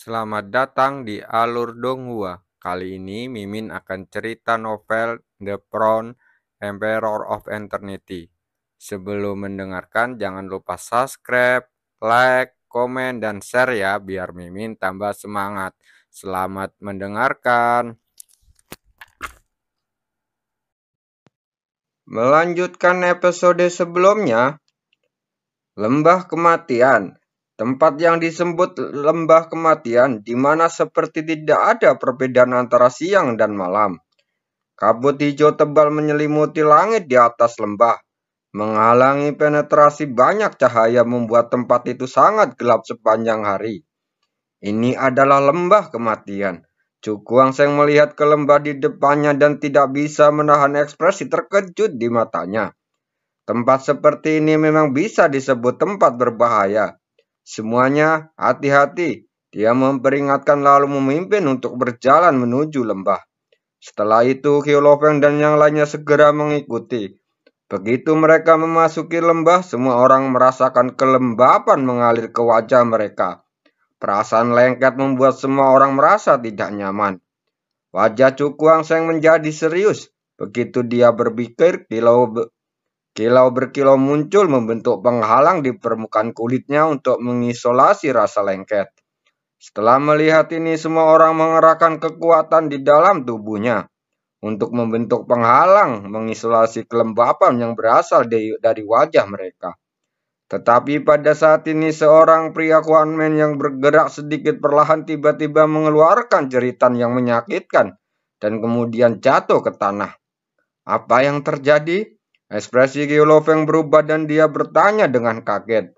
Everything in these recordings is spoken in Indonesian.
Selamat datang di Alur Donghua. Kali ini Mimin akan cerita novel The Crown, Emperor of Eternity. Sebelum mendengarkan, jangan lupa subscribe, like, komen, dan share ya, biar Mimin tambah semangat. Selamat mendengarkan. Melanjutkan episode sebelumnya, Lembah Kematian. Tempat yang disebut Lembah Kematian, di mana seperti tidak ada perbedaan antara siang dan malam. Kabut hijau tebal menyelimuti langit di atas lembah, menghalangi penetrasi banyak cahaya membuat tempat itu sangat gelap sepanjang hari. Ini adalah lembah kematian. Cukuang Seng melihat ke lembah di depannya dan tidak bisa menahan ekspresi terkejut di matanya. Tempat seperti ini memang bisa disebut tempat berbahaya. Semuanya hati-hati. Dia memperingatkan lalu memimpin untuk berjalan menuju lembah. Setelah itu, Hyolofeng dan yang lainnya segera mengikuti. Begitu mereka memasuki lembah, semua orang merasakan kelembapan mengalir ke wajah mereka. Perasaan lengket membuat semua orang merasa tidak nyaman. Wajah Cukuang Seng menjadi serius. Begitu dia berpikir, kilau berkilau muncul membentuk penghalang di permukaan kulitnya untuk mengisolasi rasa lengket. Setelah melihat ini, semua orang mengerahkan kekuatan di dalam tubuhnya untuk membentuk penghalang mengisolasi kelembapan yang berasal dari wajah mereka. Tetapi pada saat ini seorang pria Kuanmen yang bergerak sedikit perlahan tiba-tiba mengeluarkan jeritan yang menyakitkan dan kemudian jatuh ke tanah. Apa yang terjadi? Ekspresi Gyolofeng berubah dan dia bertanya dengan kaget.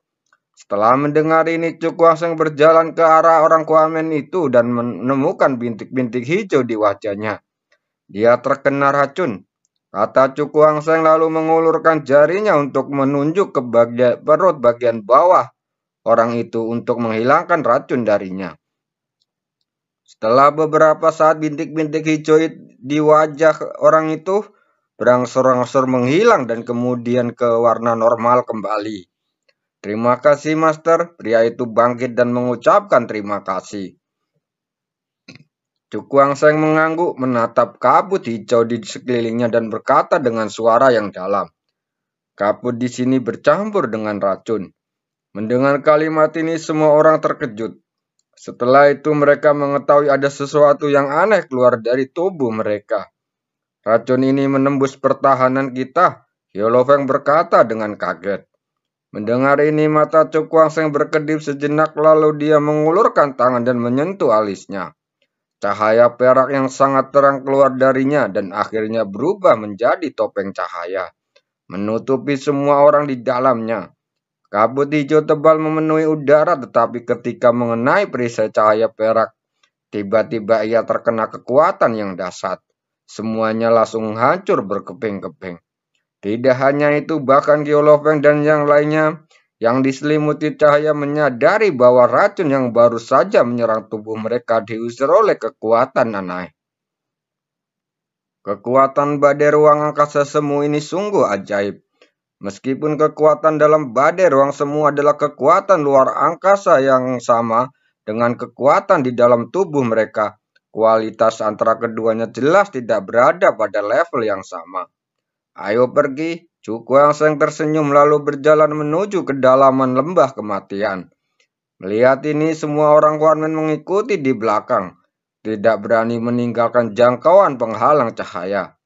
Setelah mendengar ini, Cukuang Seng berjalan ke arah orang Kuanmen itu dan menemukan bintik-bintik hijau di wajahnya. Dia terkena racun, kata Cukuang Seng lalu mengulurkan jarinya untuk menunjuk ke perut bagian bawah orang itu untuk menghilangkan racun darinya. Setelah beberapa saat bintik-bintik hijau di wajah orang itu berangsur-angsur menghilang dan kemudian ke warna normal kembali. Terima kasih, Master. Pria itu bangkit dan mengucapkan terima kasih. Cukuang Seng mengangguk, menatap kabut hijau di sekelilingnya dan berkata dengan suara yang dalam. Kabut di sini bercampur dengan racun. Mendengar kalimat ini semua orang terkejut. Setelah itu mereka mengetahui ada sesuatu yang aneh keluar dari tubuh mereka. Racun ini menembus pertahanan kita, Hyolofeng berkata dengan kaget. Mendengar ini mata Cukuang Seng berkedip sejenak lalu dia mengulurkan tangan dan menyentuh alisnya. Cahaya perak yang sangat terang keluar darinya dan akhirnya berubah menjadi topeng cahaya, menutupi semua orang di dalamnya. Kabut hijau tebal memenuhi udara tetapi ketika mengenai perisai cahaya perak, tiba-tiba ia terkena kekuatan yang dahsyat. Semuanya langsung hancur berkeping-keping. Tidak hanya itu, bahkan Gyolofeng dan yang lainnya yang diselimuti cahaya menyadari bahwa racun yang baru saja menyerang tubuh mereka diusir oleh kekuatan aneh. Kekuatan badai ruang angkasa semu ini sungguh ajaib. Meskipun kekuatan dalam badai ruang semu adalah kekuatan luar angkasa yang sama dengan kekuatan di dalam tubuh mereka, kualitas antara keduanya jelas tidak berada pada level yang sama. Ayo pergi, Cukuang Seng tersenyum lalu berjalan menuju kedalaman lembah kematian. Melihat ini semua orang Kuanmen mengikuti di belakang, tidak berani meninggalkan jangkauan penghalang cahaya.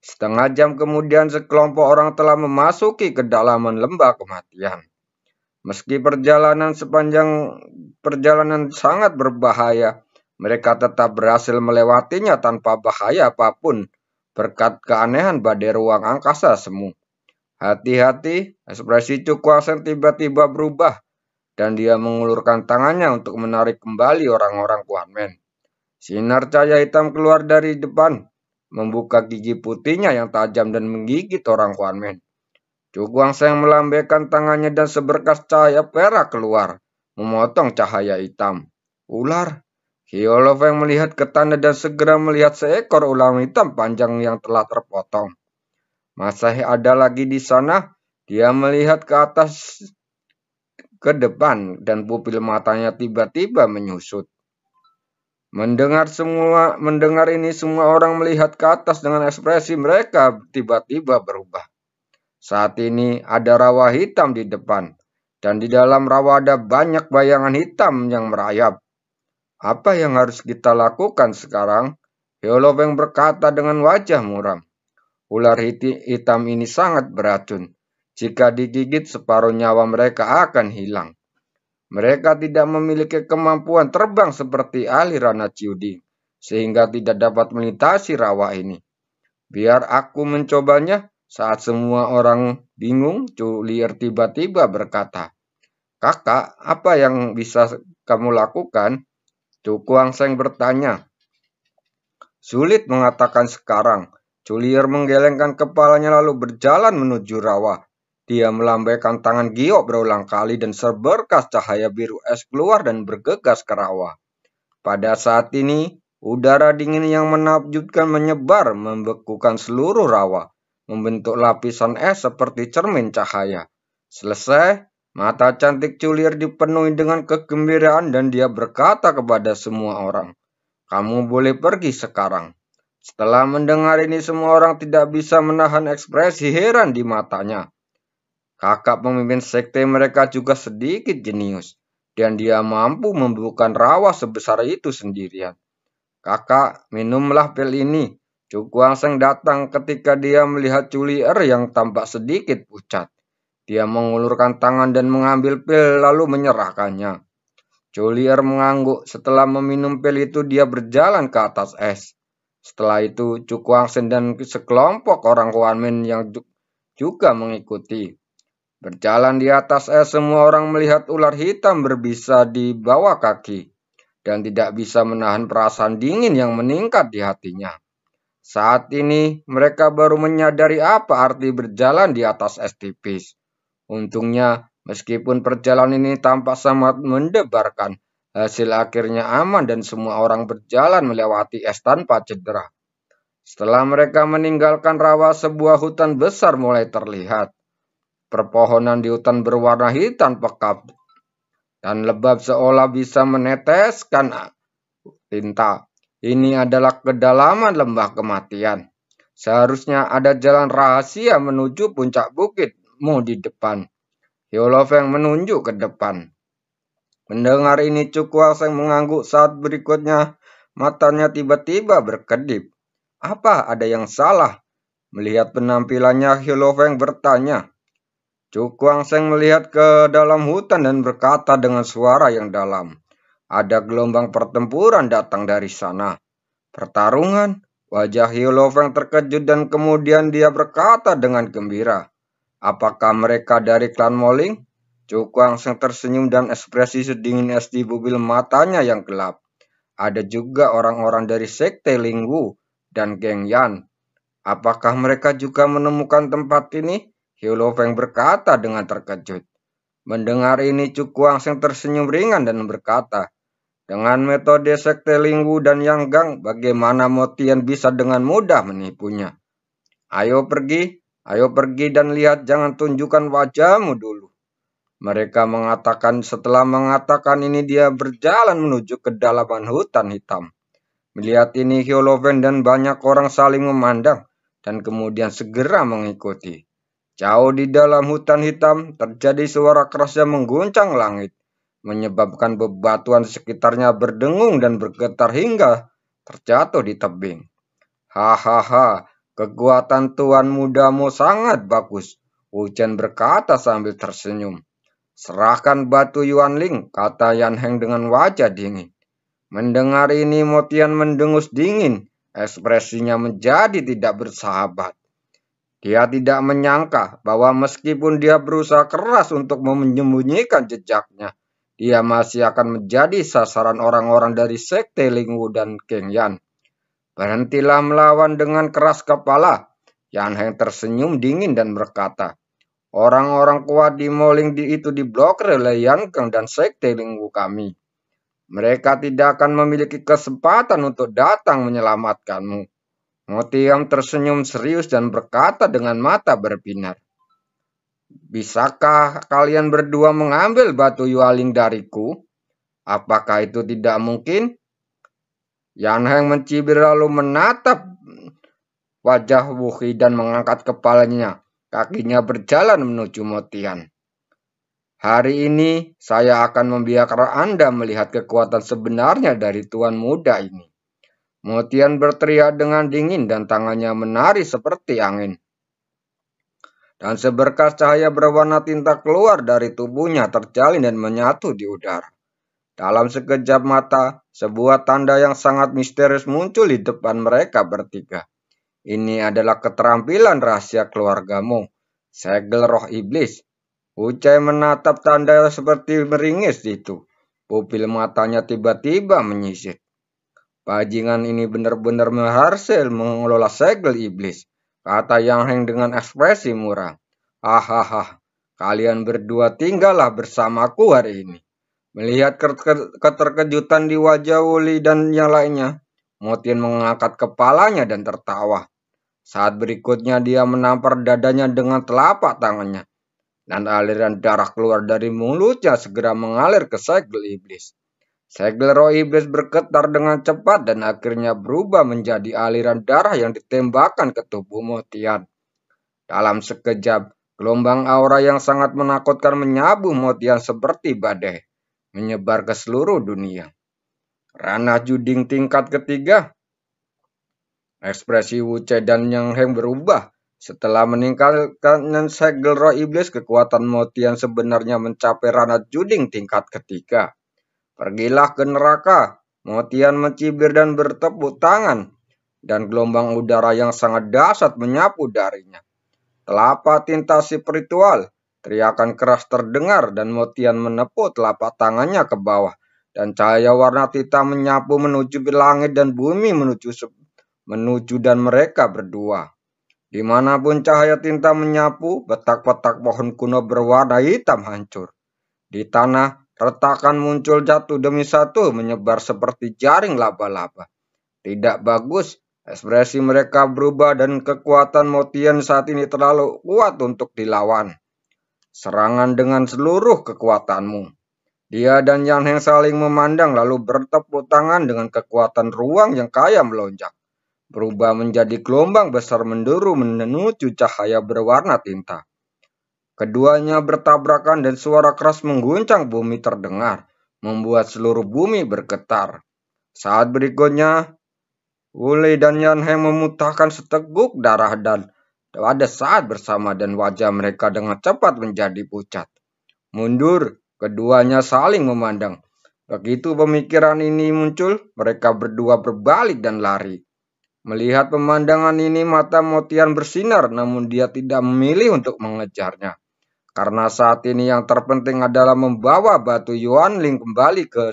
Setengah jam kemudian sekelompok orang telah memasuki kedalaman lembah kematian. Meski sepanjang perjalanan sangat berbahaya, mereka tetap berhasil melewatinya tanpa bahaya apapun berkat keanehan badai ruang angkasa semu. Hati-hati, ekspresi Cukuang Seng tiba-tiba berubah dan dia mengulurkan tangannya untuk menarik kembali orang-orang Kuanmen. Sinar cahaya hitam keluar dari depan, membuka gigi putihnya yang tajam dan menggigit orang Kuanmen. Cukuang Seng melambaikan tangannya dan seberkas cahaya perak keluar, memotong cahaya hitam. Ular. Hyolofeng melihat ke tanah dan segera melihat seekor ular hitam panjang yang telah terpotong. Masih ada lagi di sana. Dia melihat ke atas ke depan dan pupil matanya tiba-tiba menyusut. Mendengar ini semua orang melihat ke atas dengan ekspresi mereka tiba-tiba berubah. Saat ini ada rawa hitam di depan, dan di dalam rawa ada banyak bayangan hitam yang merayap. Apa yang harus kita lakukan sekarang? Hyolofeng berkata dengan wajah muram. Ular hitam ini sangat beracun. Jika digigit, separuh nyawa mereka akan hilang. Mereka tidak memiliki kemampuan terbang seperti aliran Ciuding, sehingga tidak dapat melintasi rawa ini. Biar aku mencobanya. Saat semua orang bingung, Culier tiba-tiba berkata, "Kakak, apa yang bisa kamu lakukan?" Cukuang Seng bertanya. Sulit mengatakan sekarang. Culier menggelengkan kepalanya lalu berjalan menuju rawa. Dia melambaikan tangan giok berulang kali dan seberkas cahaya biru es keluar dan bergegas ke rawa. Pada saat ini, udara dingin yang menakjubkan menyebar membekukan seluruh rawa, membentuk lapisan es seperti cermin cahaya. Selesai, mata cantik Culier dipenuhi dengan kegembiraan dan dia berkata kepada semua orang, "Kamu boleh pergi sekarang." Setelah mendengar ini, semua orang tidak bisa menahan ekspresi heran di matanya. Kakak pemimpin sekte mereka juga sedikit jenius, dan dia mampu membuka rawa sebesar itu sendirian. "Kakak, minumlah pil ini." Cukuang Seng datang ketika dia melihat Culier yang tampak sedikit pucat. Dia mengulurkan tangan dan mengambil pil lalu menyerahkannya. Culier mengangguk. Setelah meminum pil itu, dia berjalan ke atas es. Setelah itu, Cukuang Seng dan sekelompok orang Kuanmin yang juga mengikuti. Berjalan di atas es, semua orang melihat ular hitam berbisa di bawah kaki dan tidak bisa menahan perasaan dingin yang meningkat di hatinya. Saat ini mereka baru menyadari apa arti berjalan di atas es tipis. Untungnya, meskipun perjalanan ini tampak sangat mendebarkan, hasil akhirnya aman dan semua orang berjalan melewati es tanpa cedera. Setelah mereka meninggalkan rawa, sebuah hutan besar mulai terlihat. Perpohonan di hutan berwarna hitam pekat dan lebat seolah bisa meneteskan tinta. Ini adalah kedalaman lembah kematian. Seharusnya ada jalan rahasia menuju puncak bukitmu di depan. Hyolofeng menunjuk ke depan. Mendengar ini, Cukuang Seng mengangguk. Saat berikutnya matanya tiba-tiba berkedip. Apa ada yang salah? Melihat penampilannya, Hyolofeng bertanya. Cukuang Seng melihat ke dalam hutan dan berkata dengan suara yang dalam, "Ada gelombang pertempuran datang dari sana." "Pertarungan?" Wajah Hyolofeng terkejut dan kemudian dia berkata dengan gembira, "Apakah mereka dari klan Moling?" Cukuang Seng tersenyum dan ekspresi sedingin es di bibir matanya yang gelap. "Ada juga orang-orang dari sekte Lingwu dan Geng Yan. Apakah mereka juga menemukan tempat ini?" Hyolofeng berkata dengan terkejut. Mendengar ini, Cukuang Seng tersenyum ringan dan berkata, "Dengan metode sekte Lingwu dan Yang Gang, bagaimana Motian bisa dengan mudah menipunya? Ayo pergi dan lihat, jangan tunjukkan wajahmu dulu." Mereka mengatakan. Setelah mengatakan ini, dia berjalan menuju ke dalaman hutan hitam. Melihat ini, Hyolofeng dan banyak orang saling memandang dan kemudian segera mengikuti. Jauh di dalam hutan hitam, terjadi suara keras yang mengguncang langit, menyebabkan bebatuan di sekitarnya berdengung dan bergetar hingga terjatuh di tebing. "Hahaha, kekuatan tuan mudamu sangat bagus," Wuchen berkata sambil tersenyum. "Serahkan batu Yuanling," kata Yan Heng dengan wajah dingin. Mendengar ini, Motian mendengus dingin. Ekspresinya menjadi tidak bersahabat. Dia tidak menyangka bahwa meskipun dia berusaha keras untuk menyembunyikan jejaknya, dia masih akan menjadi sasaran orang-orang dari sekte Lingwu dan Geng Yan. "Berhentilah melawan dengan keras kepala." Yan Heng tersenyum dingin dan berkata, "Orang-orang kuat di Moling itu diblokir oleh Yan Geng dan sekte Lingwu kami. Mereka tidak akan memiliki kesempatan untuk datang menyelamatkanmu." Motiam tersenyum serius dan berkata dengan mata berbinar, "Bisakah kalian berdua mengambil batu Yualing dariku? Apakah itu tidak mungkin?" Yan Heng mencibir lalu menatap wajah Wuhi dan mengangkat kepalanya. Kakinya berjalan menuju Mo Tian. Hari ini saya akan membiarkan Anda melihat kekuatan sebenarnya dari tuan muda ini. Mo Tian berteriak dengan dingin dan tangannya menari seperti angin. Dan seberkas cahaya berwarna tinta keluar dari tubuhnya terjalin dan menyatu di udara. Dalam sekejap mata, sebuah tanda yang sangat misterius muncul di depan mereka bertiga. Ini adalah keterampilan rahasia keluargamu, segel roh iblis. Ucai menatap tanda seperti meringis itu. Pupil matanya tiba-tiba menyisir. Bajingan ini benar-benar berhasil mengelola segel iblis, kata Yang Heng dengan ekspresi murah. Hahaha, kalian berdua tinggallah bersamaku hari ini. Melihat keterkejutan di wajah Wuli dan yang lainnya, Mo Tian mengangkat kepalanya dan tertawa. Saat berikutnya dia menampar dadanya dengan telapak tangannya, dan aliran darah keluar dari mulutnya segera mengalir ke segel iblis. Segel roh iblis bergetar dengan cepat dan akhirnya berubah menjadi aliran darah yang ditembakkan ke tubuh Mo Tian. Dalam sekejap, gelombang aura yang sangat menakutkan menyapu Mo Tian seperti badai, menyebar ke seluruh dunia. Ranah juding tingkat ketiga. Ekspresi Wu Ce dan Yang Heng berubah. Setelah meningkatkan segel roh iblis, kekuatan Mo Tian sebenarnya mencapai ranah juding tingkat ketiga. Pergilah ke neraka. Mo Tian mencibir dan bertepuk tangan, dan gelombang udara yang sangat dahsyat menyapu darinya. Telapak tinta spiritual. Teriakan keras terdengar dan Mo Tian menepuk telapak tangannya ke bawah, dan cahaya warna tinta menyapu menuju langit dan bumi menuju dan mereka berdua. Dimanapun cahaya tinta menyapu, petak-petak pohon kuno berwarna hitam hancur. Di tanah, retakan muncul jatuh demi satu menyebar seperti jaring laba-laba. Tidak bagus, ekspresi mereka berubah dan kekuatan Mo Tian saat ini terlalu kuat untuk dilawan. Serangan dengan seluruh kekuatanmu. Dia dan Yang Heng saling memandang lalu bertepuk tangan dengan kekuatan ruang yang kaya melonjak. Berubah menjadi gelombang besar menduru menuju cahaya berwarna tinta. Keduanya bertabrakan dan suara keras mengguncang bumi terdengar, membuat seluruh bumi bergetar. Saat berikutnya, Wuli dan Yan Heng memuntahkan seteguk darah dan pada saat bersama dan wajah mereka dengan cepat menjadi pucat. Mundur, keduanya saling memandang. Begitu pemikiran ini muncul, mereka berdua berbalik dan lari. Melihat pemandangan ini, mata Mo Tian bersinar, namun dia tidak memilih untuk mengejarnya. Karena saat ini yang terpenting adalah membawa batu Yuanling kembali ke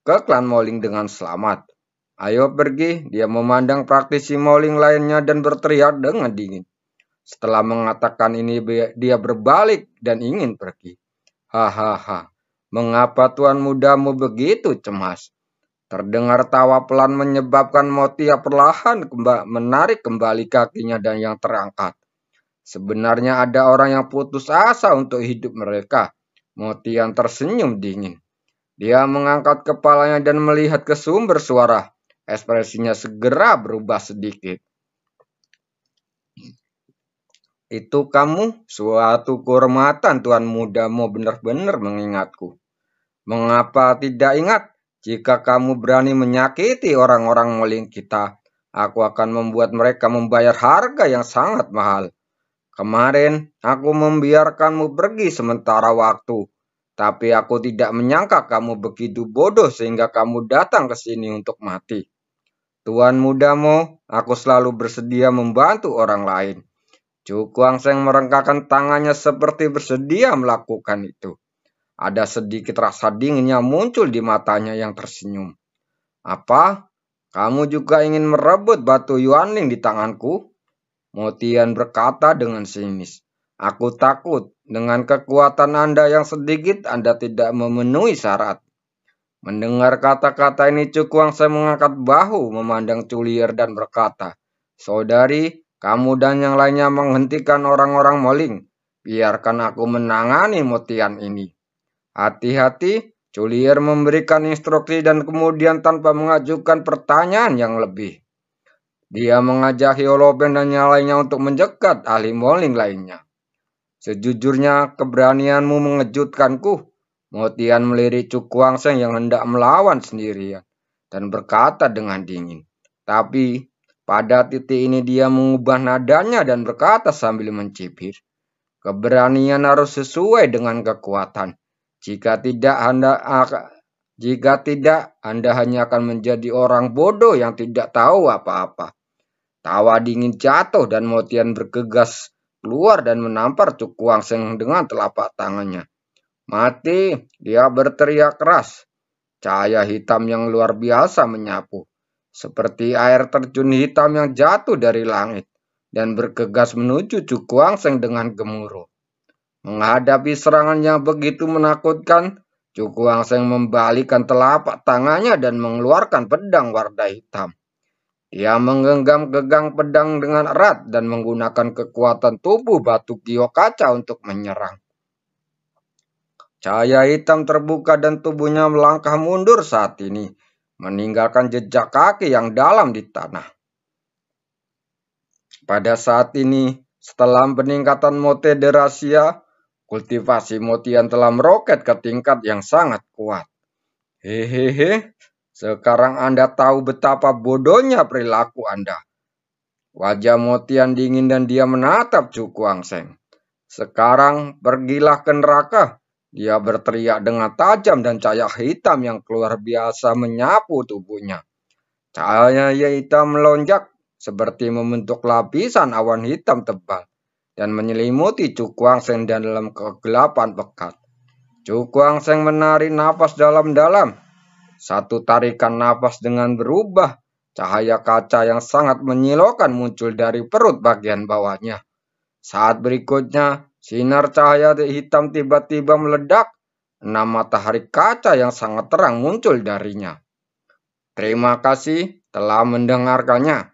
klan Moling dengan selamat. Ayo pergi, dia memandang praktisi Moling lainnya dan berteriak dengan dingin. Setelah mengatakan ini, dia berbalik dan ingin pergi. Hahaha, mengapa tuan mudamu begitu cemas? Terdengar tawa pelan menyebabkan Mo Tian perlahan menarik kembali kakinya dan yang terangkat. Sebenarnya ada orang yang putus asa untuk hidup mereka. Mo Tian tersenyum dingin. Dia mengangkat kepalanya dan melihat ke sumber suara. Ekspresinya segera berubah sedikit. Itu kamu, suatu kehormatan tuan mudamu benar-benar mengingatku. Mengapa tidak ingat? Jika kamu berani menyakiti orang-orang Moling kita, aku akan membuat mereka membayar harga yang sangat mahal. Kemarin aku membiarkanmu pergi sementara waktu, tapi aku tidak menyangka kamu begitu bodoh sehingga kamu datang ke sini untuk mati. Tuan mudamu, aku selalu bersedia membantu orang lain. Chu Kuang-Seng merengkakkan tangannya seperti bersedia melakukan itu. Ada sedikit rasa dinginnya muncul di matanya yang tersenyum. Apa? Kamu juga ingin merebut batu Yuanling di tanganku? Mo Tian berkata dengan sinis. Aku takut dengan kekuatan Anda yang sedikit Anda tidak memenuhi syarat. Mendengar kata-kata ini Chu Kuang-Seng mengangkat bahu memandang Culier dan berkata, Saudari, kamu dan yang lainnya menghentikan orang-orang Moling. Biarkan aku menangani Mo Tian ini. Hati-hati, Julier memberikan instruksi dan kemudian tanpa mengajukan pertanyaan yang lebih, dia mengajak Holoben dan yang lainnya untuk menjegat ahli moling lainnya. Sejujurnya, keberanianmu mengejutkanku. Motian melirik Cukuangseng yang hendak melawan sendirian dan berkata dengan dingin. Tapi pada titik ini dia mengubah nadanya dan berkata sambil mencibir, keberanian harus sesuai dengan kekuatan. Jika tidak, Anda hanya akan menjadi orang bodoh yang tidak tahu apa-apa. Tawa dingin jatuh dan Motian bergegas keluar dan menampar Cukuangseng dengan telapak tangannya. Mati, dia berteriak keras. Cahaya hitam yang luar biasa menyapu, seperti air terjun hitam yang jatuh dari langit, dan bergegas menuju Cukuangseng dengan gemuruh. Menghadapi serangan yang begitu menakutkan, Cukuangseng membalikkan telapak tangannya dan mengeluarkan pedang warna hitam. Dia menggenggam pedang dengan erat dan menggunakan kekuatan tubuh batu Kyokaca untuk menyerang. Cahaya hitam terbuka dan tubuhnya melangkah mundur saat ini, meninggalkan jejak kaki yang dalam di tanah. Pada saat ini, setelah peningkatan mote de rahasia, kultivasi Motian telah meroket ke tingkat yang sangat kuat. Hehehe, sekarang Anda tahu betapa bodohnya perilaku Anda. Wajah Motian dingin dan dia menatap Cukuangseng. Sekarang pergilah ke neraka. Dia berteriak dengan tajam dan cahaya hitam yang luar biasa menyapu tubuhnya. Cahaya hitam melonjak seperti membentuk lapisan awan hitam tebal dan menyelimuti Cukuangseng dalam kegelapan pekat. Cukuangseng menarik napas dalam-dalam. Satu tarikan napas dengan berubah, cahaya kaca yang sangat menyilaukan muncul dari perut bagian bawahnya. Saat berikutnya, sinar cahaya hitam tiba-tiba meledak. 6 matahari kaca yang sangat terang muncul darinya. Terima kasih telah mendengarkannya.